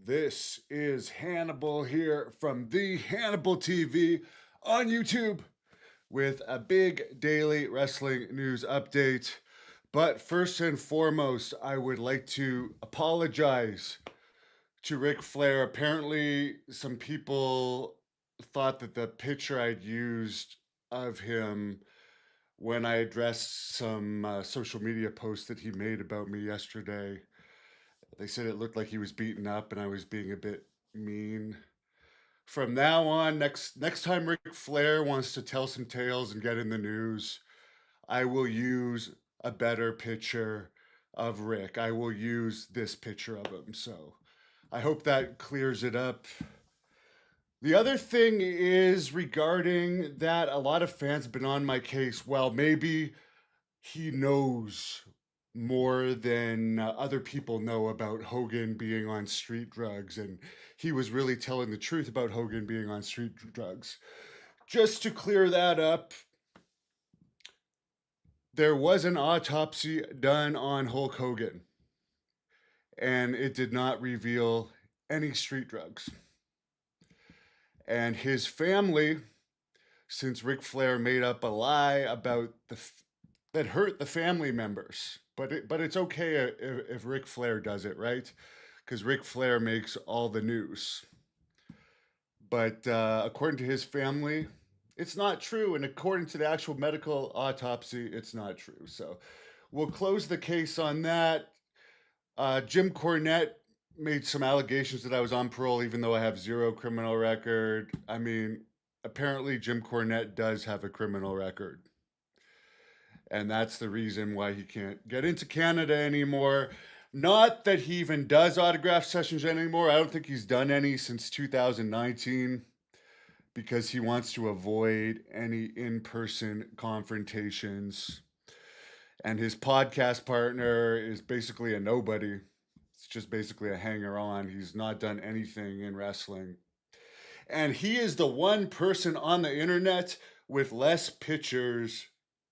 This is Hannibal here from the Hannibal TV on YouTube with a big daily wrestling news update. But first and foremost, I would like to apologize to Ric Flair. Apparently, some people thought that the picture I'd used of him when I addressed some social media posts that he made about me yesterday, they said it looked like he was beaten up and I was being a bit mean. From now on, next time Ric Flair wants to tell some tales and get in the news, I will use a better picture of Rick. I will use this picture of him. So I hope that clears it up. The other thing is regarding that a lot of fans have been on my case. Well, maybe he knows more than other people know about Hogan being on street drugs, and he was really telling the truth about Hogan being on street drugs. Just to clear that up, there was an autopsy done on Hulk Hogan, and it did not reveal any street drugs. And his family, since Ric Flair made up a lie about that hurt the family members, but it's okay if Ric Flair does it, right? Because Ric Flair makes all the news. But according to his family, it's not true, and according to the actual medical autopsy, it's not true. So we'll close the case on that. Jim Cornette made some allegations that I was on parole, even though I have zero criminal record. I mean, apparently Jim Cornette does have a criminal record. And that's the reason why he can't get into Canada anymore. Not that he even does autograph sessions anymore. I don't think he's done any since 2019 because he wants to avoid any in-person confrontations. And his podcast partner is basically a nobody. It's just basically a hanger-on. He's not done anything in wrestling. And he is the one person on the internet with less pictures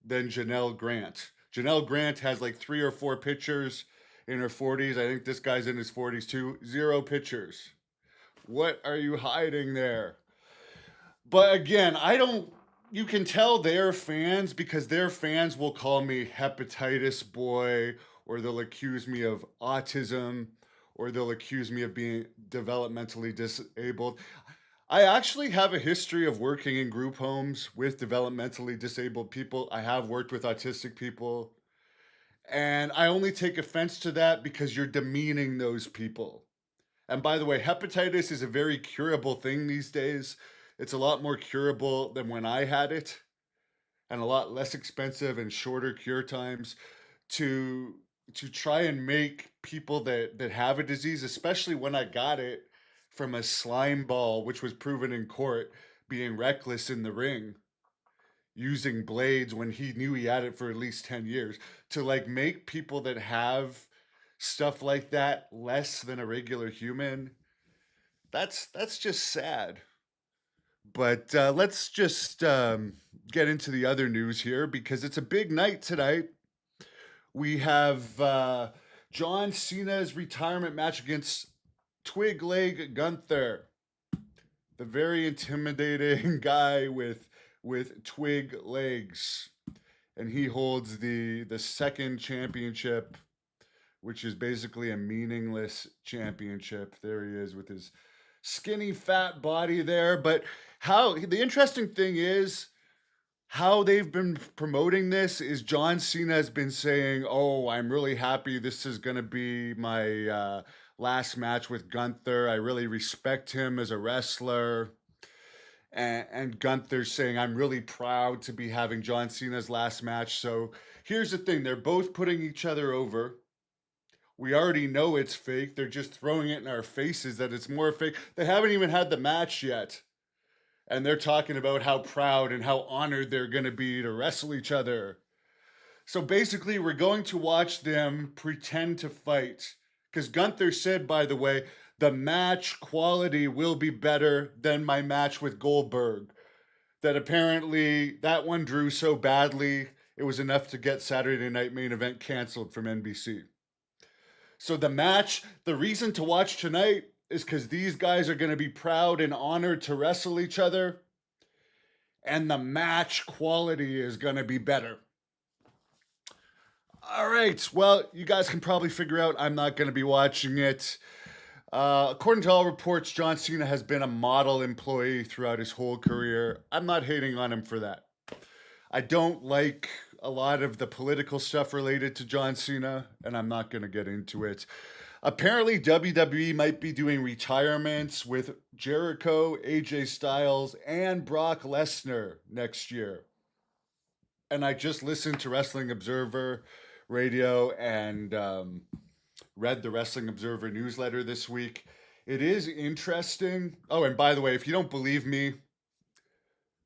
than Janelle Grant. Janelle Grant has like 3 or 4 pictures in her 40s. I think this guy's in his 40s too. 0 pictures. What are you hiding there? But again, you can tell they're fans because their fans will call me hepatitis boy, or they'll accuse me of autism, or they'll accuse me of being developmentally disabled. I actually have a history of working in group homes with developmentally disabled people. I have worked with autistic people. And I only take offense to that because you're demeaning those people. And by the way, hepatitis is a very curable thing these days. It's a lot more curable than when I had it, and a lot less expensive and shorter cure times. To try and make people that have a disease, especially when I got it from a slime ball, which was proven in court being reckless in the ring, using blades when he knew he had it for at least 10 years, to like make people that have stuff like that less than a regular human. That's just sad. But let's just get into the other news here because it's a big night tonight. We have John Cena's retirement match against Twig Leg Gunther, the very intimidating guy with twig legs, and he holds the second championship, which is basically a meaningless championship. There he is with his skinny fat body there. But how the interesting thing is how they've been promoting this is John Cena has been saying, oh, I'm really happy this is going to be my last match with Gunther. I really respect him as a wrestler. And Gunther's saying, I'm really proud to be having John Cena's last match. So here's the thing. They're both putting each other over. We already know it's fake. They're just throwing it in our faces that it's more fake. They haven't even had the match yet. And they're talking about how proud and how honored they're going to be to wrestle each other. So basically, we're going to watch them pretend to fight. Because Gunther said, by the way, the match quality will be better than my match with Goldberg. That apparently that one drew so badly, it was enough to get Saturday Night Main Event canceled from NBC. So the match, the reason to watch tonight is because these guys are going to be proud and honored to wrestle each other, and the match quality is going to be better. All right. Well, you guys can probably figure out I'm not going to be watching it. According to all reports, John Cena has been a model employee throughout his whole career. I'm not hating on him for that. I don't like a lot of the political stuff related to John Cena, and I'm not going to get into it. Apparently, WWE might be doing retirements with Jericho, AJ Styles, and Brock Lesnar next year. And I just listened to Wrestling Observer Radio and read the Wrestling Observer newsletter this week. It is interesting. Oh, and by the way, if you don't believe me,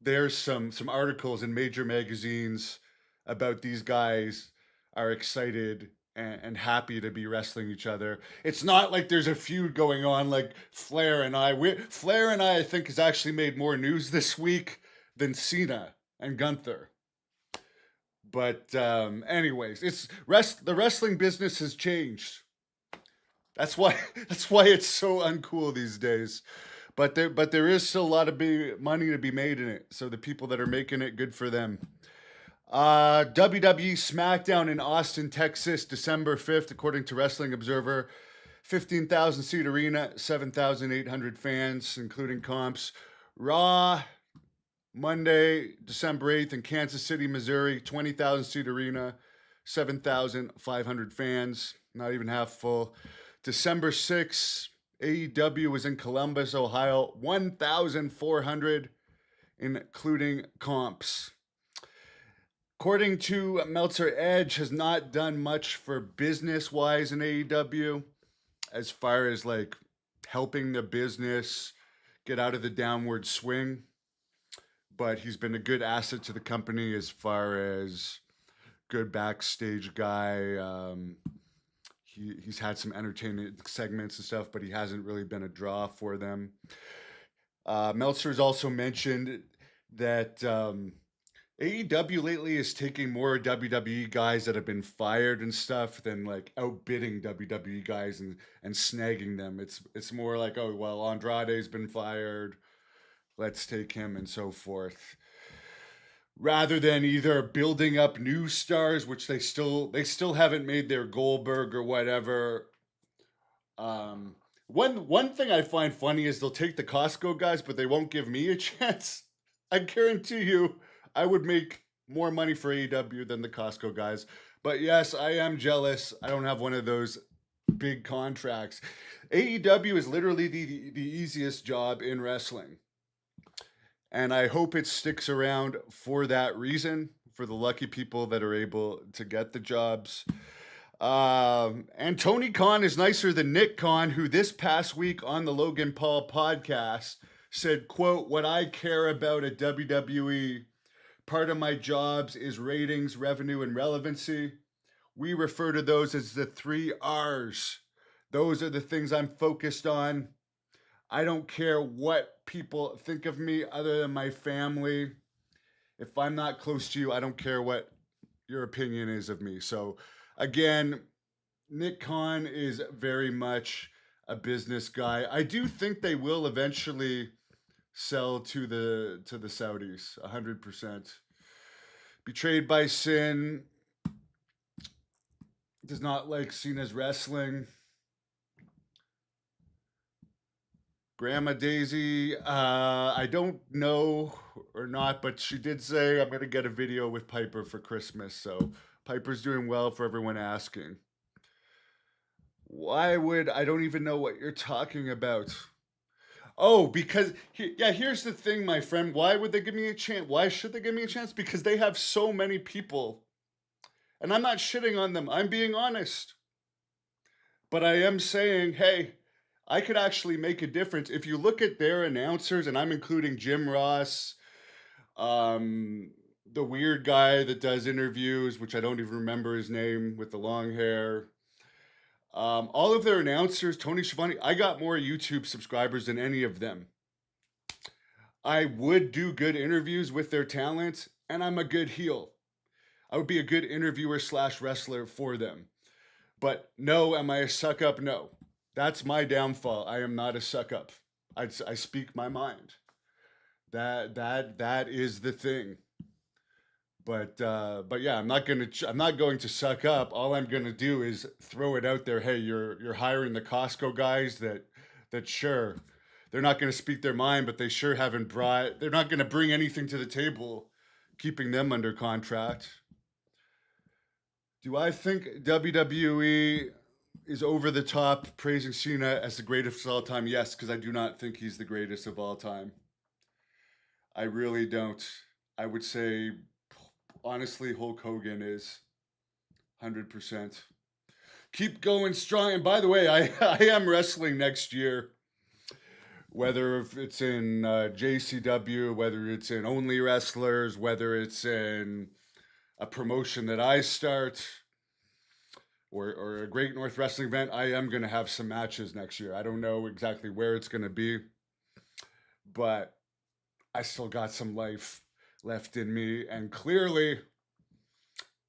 there's some articles in major magazines about these guys are excited and happy to be wrestling each other. It's not like there's a feud going on like Flair and I. Flair and I think, has actually made more news this week than Cena and Gunther. But anyways, the wrestling business has changed. That's why it's so uncool these days. But there is still a lot of money to be made in it. So the people that are making it, good for them. WWE SmackDown in Austin, Texas, December 5th, according to Wrestling Observer. 15,000 seat arena, 7,800 fans, including comps. Raw, Monday, December 8th in Kansas City, Missouri, 20,000 seat arena, 7,500 fans, not even half full. December 6th, AEW was in Columbus, Ohio, 1,400, including comps. According to Meltzer, Edge has not done much for business-wise in AEW as far as like helping the business get out of the downward swing. But he's been a good asset to the company as far as good backstage guy. He's had some entertainment segments and stuff, but he hasn't really been a draw for them. Meltzer has also mentioned that AEW lately is taking more WWE guys that have been fired and stuff than like outbidding WWE guys and snagging them. It's more like, oh, well, Andrade's been fired, let's take him, and so forth. Rather than either building up new stars, which they still haven't made their Goldberg or whatever. One thing I find funny is they'll take the Costco guys, but they won't give me a chance. I guarantee you, I would make more money for AEW than the Costco guys. But yes, I am jealous. I don't have one of those big contracts. AEW is literally the easiest job in wrestling. And I hope it sticks around for that reason, for the lucky people that are able to get the jobs. And Tony Khan is nicer than Nick Khan, who this past week on the Logan Paul podcast said, quote, "What I care about at WWE, part of my jobs is ratings, revenue, and relevancy. We refer to those as the 3 R's. Those are the things I'm focused on. I don't care what people think of me other than my family. If I'm not close to you, I don't care what your opinion is of me." So again, Nick Khan is very much a business guy. I do think they will eventually sell to the Saudis, 100%. Betrayed by Sin. Does not like Cena's wrestling. Grandma Daisy, I don't know or not, but she did say I'm going to get a video with Piper for Christmas. So Piper's doing well, for everyone asking. I don't even know what you're talking about. Oh, because, here's the thing, my friend. Why would they give me a chance? Why should they give me a chance? Because they have so many people. And I'm not shitting on them. I'm being honest. But I am saying, hey, I could actually make a difference. If you look at their announcers, and I'm including Jim Ross, the weird guy that does interviews, which I don't even remember his name, with the long hair. All of their announcers, Tony Schiavone, I got more YouTube subscribers than any of them. I would do good interviews with their talent, and I'm a good heel. I would be a good interviewer / wrestler for them. But no, am I a suck up? No. That's my downfall. I am not a suck up. I speak my mind. That is the thing. But yeah, I'm not going to suck up. All I'm gonna do is throw it out there. Hey, you're hiring the Costco guys that sure they're not gonna speak their mind, but they sure haven't brought. They're not gonna bring anything to the table, keeping them under contract. Do I think WWE is over the top praising Cena as the greatest of all time? Yes, because I do not think he's the greatest of all time. I really don't. I would say, honestly, Hulk Hogan is 100%. Keep going strong. And by the way, I am wrestling next year, whether if it's in JCW, whether it's in Only Wrestlers, whether it's in a promotion that I start, or a Great North Wrestling event, I am going to have some matches next year. I don't know exactly where it's going to be, but I still got some life left in me. And clearly,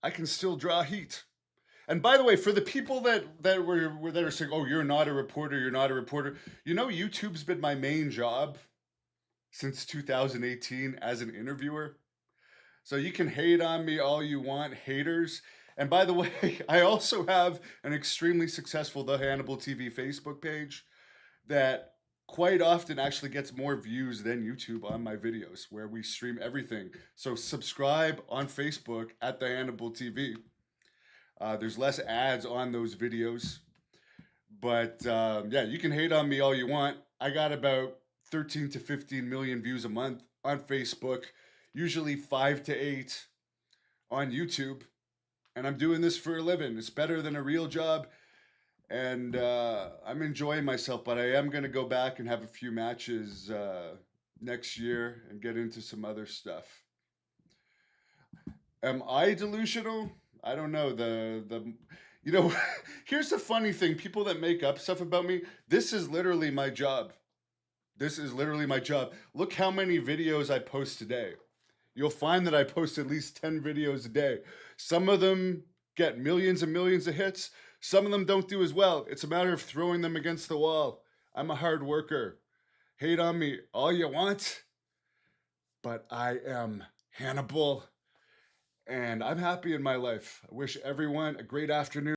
I can still draw heat. And by the way, for the people that are saying, "Oh, you're not a reporter, you're not a reporter," YouTube's been my main job since 2018 as an interviewer. So you can hate on me all you want, haters. And by the way, I also have an extremely successful The Hannibal TV Facebook page that quite often actually gets more views than YouTube on my videos, where we stream everything. So subscribe on Facebook at The Hannibal TV. There's less ads on those videos. But yeah, you can hate on me all you want. I got about 13 to 15 million views a month on Facebook, usually 5 to 8 on YouTube. And I'm doing this for a living. It's better than a real job. And I'm enjoying myself, but I am going to go back and have a few matches next year and get into some other stuff. Am I delusional? I don't know. You know, here's the funny thing: people that make up stuff about me, this is literally my job. This is literally my job. Look how many videos I post today. You'll find that I post at least 10 videos a day. Some of them get millions and millions of hits. Some of them don't do as well. It's a matter of throwing them against the wall. I'm a hard worker. Hate on me all you want, but I am Hannibal, and I'm happy in my life. I wish everyone a great afternoon.